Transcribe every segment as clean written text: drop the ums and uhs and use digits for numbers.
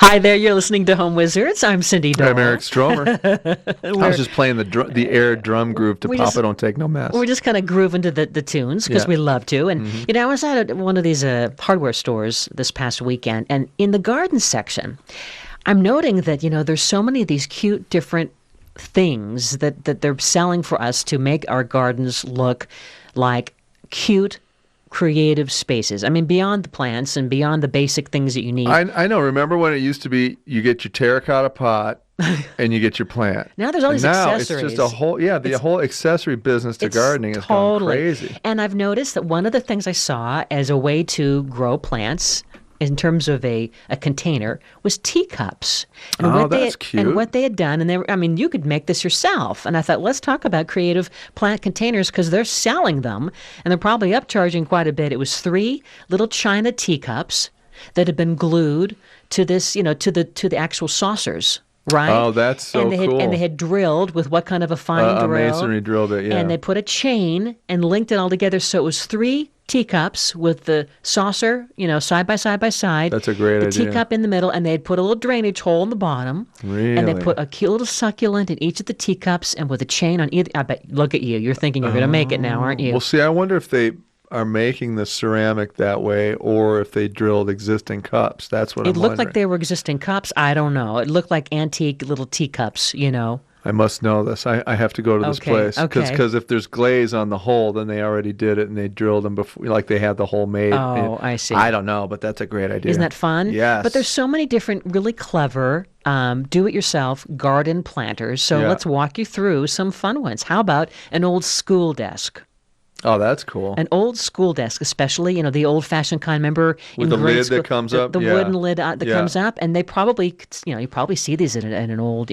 Hi there, you're listening to Home Wizards. I'm Cindy Dole. I'm Eric Stromer. I was just playing the air drum groove to Papa Don't Take No Mess. We're just kind of grooving to the tunes because we love to. And, I was at one of these hardware stores this past weekend, and in the garden section, I'm noting that, there's so many of these cute different things that they're selling for us to make our gardens look like cute, creative spaces. I mean, beyond the plants and beyond the basic things that you need. I know. Remember when it used to be you get your terracotta pot and you get your plant. Now there's all these accessories. Now it's just the whole accessory business to gardening has gone crazy. And I've noticed that one of the things I saw as a way to grow plants in terms of a container was teacups. And that's cute. And what they had done, and you could make this yourself. And I thought, let's talk about creative plant containers because they're selling them, and they're probably upcharging quite a bit. It was 3 little china teacups that had been glued to this, to the actual saucers. Right? Oh, that's so cool. And they had drilled with what kind of a fine drill? A masonry drill bit, yeah. And they put a chain and linked it all together. So it was 3 teacups with the saucer, side by side by side. That's a great idea. The teacup in the middle, and they'd put a little drainage hole in the bottom. Really? And they put a cute little succulent in each of the teacups and with a chain on either. I bet, look at you. You're thinking you're going to make it now, aren't you? Well, see, I wonder if they are making the ceramic that way or if they drilled existing cups. That's what I'm wondering. It looked like they were existing cups. I don't know. It looked like antique little teacups, I must know this. I have to go to this place. Because if there's glaze on the hole, then they already did it and they drilled them before, like they had the hole made. Oh, I see. I don't know, but that's a great idea. Isn't that fun? Yes. But there's so many different really clever do-it-yourself garden planters. So let's walk you through some fun ones. How about an old school desk? Oh, that's cool. An old school desk, especially, the old-fashioned kind. Remember with the lid that comes up? The wooden lid that comes up. And they probably, you probably see these in an old,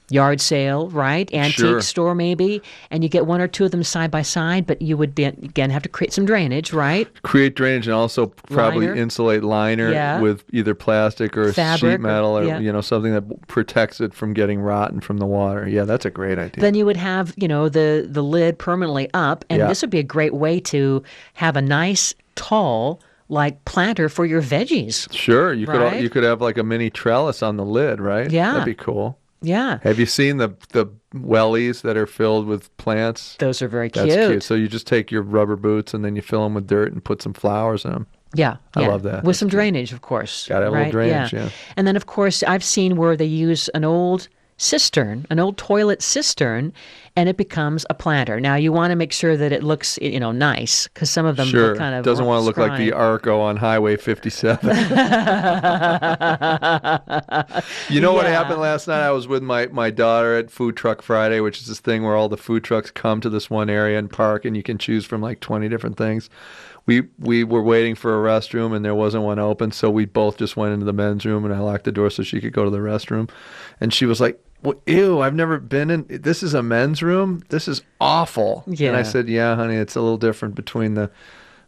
yard sale, right? Antique store maybe. And you get 1 or 2 of them side by side, but you would, again, have to create some drainage, right? Create drainage and also probably insulate liner with either plastic or fabric sheet metal or something that protects it from getting rotten from the water. Yeah, that's a great idea. Then you would have, the lid permanently up, and this would be a great way to have a nice, tall, planter for your veggies. Sure, you could have like a mini trellis on the lid, right? Yeah. That'd be cool. Yeah. Have you seen the wellies that are filled with plants? Those are very cute. That's cute. So you just take your rubber boots and then you fill them with dirt and put some flowers in them. Yeah. I love that. With some drainage, of course. Got to have a little drainage, yeah. And then, of course, I've seen where they use an old cistern, an old toilet cistern, and it becomes a planter. Now, you want to make sure that it looks, nice, because some of them look kind of doesn't want to look like the Arco on Highway 57. What happened last night? I was with my daughter at Food Truck Friday, which is this thing where all the food trucks come to this one area and park, and you can choose from like 20 different things. We were waiting for a restroom, and there wasn't one open, so we both just went into the men's room, and I locked the door so she could go to the restroom. And she was like, well, ew, I've never been in. This is a men's room? This is awful. Yeah. And I said, yeah, honey, it's a little different between the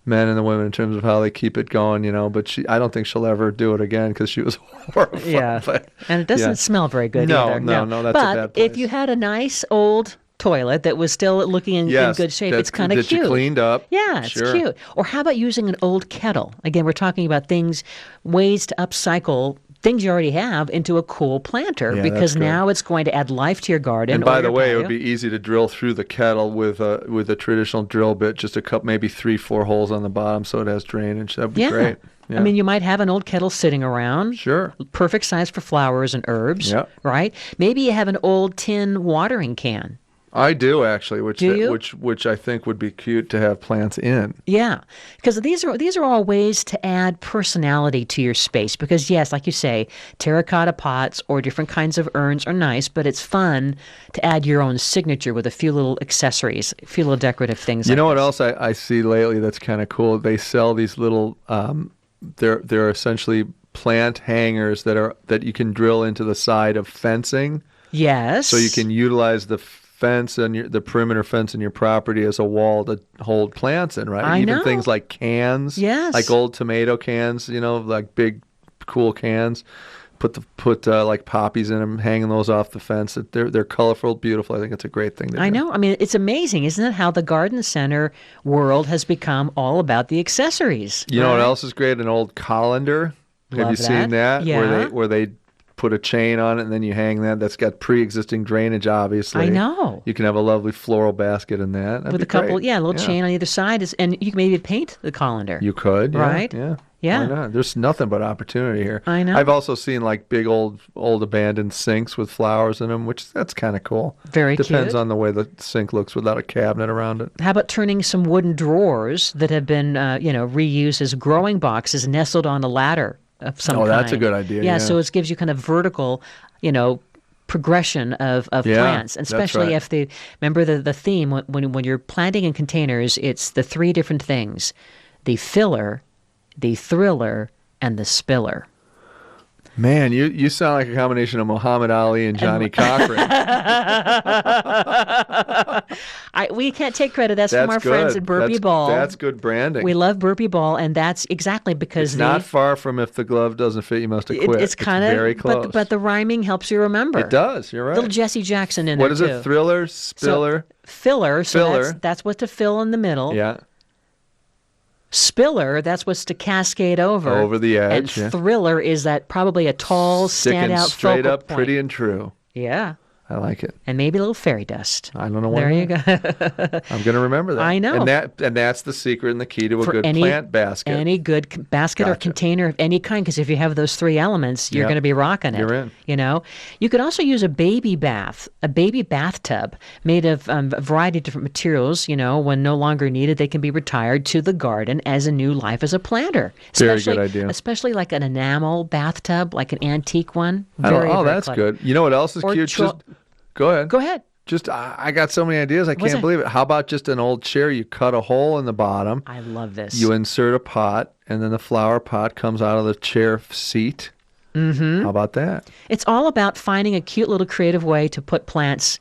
men and the women in terms of how they keep it going, but I don't think she'll ever do it again because she was horrified. Yeah, and it doesn't smell very good either. No, that's a bad place. But if you had a nice old toilet that was still looking in good shape, it's kind of cute. That you cleaned up. Yeah, it's cute. Or how about using an old kettle? Again, we're talking about ways to upcycle things you already have into a cool planter because now it's going to add life to your garden. And by the way, it would be easy to drill through the kettle with a traditional drill bit, just a couple, maybe 3-4 holes on the bottom so it has drainage. That would be great. Yeah. I mean, you might have an old kettle sitting around. Sure. Perfect size for flowers and herbs. Yep. Right? Maybe you have an old tin watering can. I do actually, which I think would be cute to have plants in. Yeah, because these are all ways to add personality to your space. Because yes, like you say, terracotta pots or different kinds of urns are nice, but it's fun to add your own signature with a few little accessories, a few little decorative things. You know what else I see lately that's kind of cool? They sell these little. They're essentially plant hangers that you can drill into the side of fencing. Yes. So you can utilize the fence and the perimeter fence in your property as a wall to hold plants in, right? I know. Things like cans, like old tomato cans, like big, cool cans. Put like poppies in them, hanging those off the fence. They're colorful, beautiful. I think it's a great thing to do. I know. I mean, it's amazing, isn't it, how the garden center world has become all about the accessories. You know what else is great? An old colander. Have you seen that? Yeah. Where they put a chain on it and then you hang that. That's got pre-existing drainage, obviously. I know. You can have a lovely floral basket in that. That'd With be a couple, great. a little chain on either side, and you can maybe paint the colander. You could, right? Yeah. Yeah. Why not? There's nothing but opportunity here. I know. I've also seen like big old abandoned sinks with flowers in them, which that's kind of cool. Very cute. Depends on the way the sink looks without a cabinet around it. How about turning some wooden drawers that have been, reused as growing boxes nestled on a ladder of some kind? Oh, that's a good idea. Yeah, so it gives you kind of vertical, progression of plants, and especially if remember the theme when you're planting in containers, it's the three different things: the filler, the thriller, and the spiller. Man, you sound like a combination of Muhammad Ali and Johnny Cochran. We can't take credit. That's from our friends at Burpee Ball. That's good branding. We love Burpee Ball, and that's exactly because it's not far from if the glove doesn't fit, you must have quit. It's kind of very close. But the rhyming helps you remember. It does. You're right. Little Jesse Jackson in what there is too. it? Thriller, spiller, filler. So filler. That's what to fill in the middle. Yeah. Spiller, that's what's to cascade over the edge. And thriller is that probably a tall, standout, straight focal up, point. pretty and true. Yeah. I like it. And maybe a little fairy dust. I don't know why. There you go. I'm going to remember that. I know. And that's the secret and the key to a good plant basket. Any good basket or container of any kind, because if you have those three elements, you're going to be rocking it. You're in. You could also use a baby bathtub made of a variety of different materials. When no longer needed, they can be retired to the garden as a new life as a planter. Very good idea. Especially like an enamel bathtub, like an antique one. That's good. You know what else is cute? Go ahead. Go ahead. I got so many ideas. I can't believe it. How about just an old chair? You cut a hole in the bottom. I love this. You insert a pot, and then the flower pot comes out of the chair seat. Mm-hmm. How about that? It's all about finding a cute little creative way to put plants,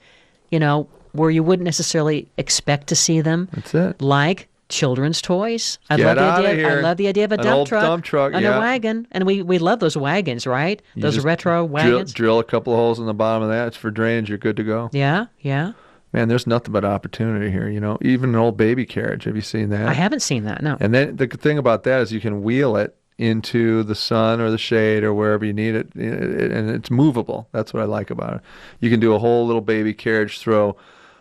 where you wouldn't necessarily expect to see them. That's it. Like children's toys. I Get love the idea of a dump truck and a wagon, and we love those wagons, right? Those retro wagons. Drill a couple of holes in the bottom of that. It's for drainage. You're good to go. Yeah. Man, there's nothing but opportunity here. Even an old baby carriage. Have you seen that? I haven't seen that. No. And then the good thing about that is you can wheel it into the sun or the shade or wherever you need it, and it's movable. That's what I like about it. You can do a whole little baby carriage throw.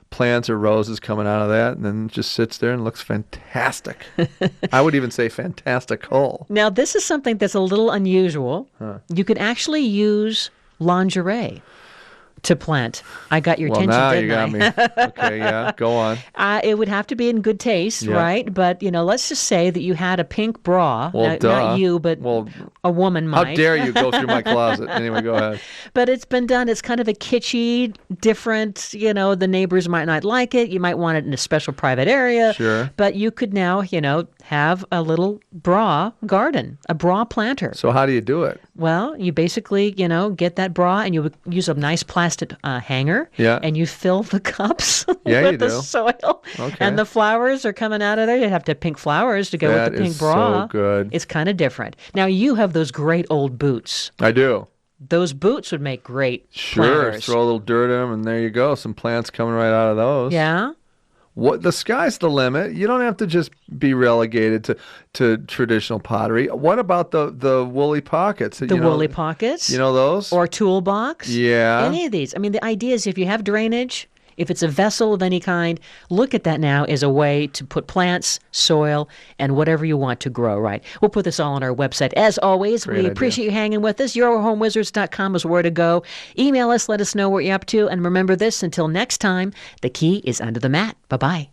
Plants or roses coming out of that, and then it just sits there and looks fantastic. I would even say fantastical. Now, this is something that's a little unusual. You could actually use lingerie to plant. I got your attention, didn't I? Well, now you got me. Okay, yeah, go on. It would have to be in good taste, right? But, let's just say that you had a pink bra. Well, not you, but a woman might. How dare you go through my closet? Anyway, go ahead. But it's been done. It's kind of a kitschy, different, the neighbors might not like it. You might want it in a special private area. Sure. But you could now, have a little bra garden, a bra planter. So how do you do it? Well, you basically, get that bra and you use a nice plastic hanger. Yeah. And you fill the cups with the soil. Okay. And the flowers are coming out of there. You have to have pink flowers to go with the pink bra. That is so good. It's kind of different. Now, you have those great old boots. I do. Those boots would make great Sure. planters. Throw a little dirt in them, and there you go. Some plants coming right out of those. Yeah. The sky's the limit. You don't have to just be relegated to traditional pottery. What about the woolly pockets? The woolly pockets? You know those? Or toolbox? Yeah. Any of these. I mean, the idea is if you have drainage, if it's a vessel of any kind, look at that now as a way to put plants, soil, and whatever you want to grow, right? We'll put this all on our website. As always, we appreciate you hanging with us. YourHomeWizards.com is where to go. Email us, let us know what you're up to. And remember this, until next time, the key is under the mat. Bye-bye.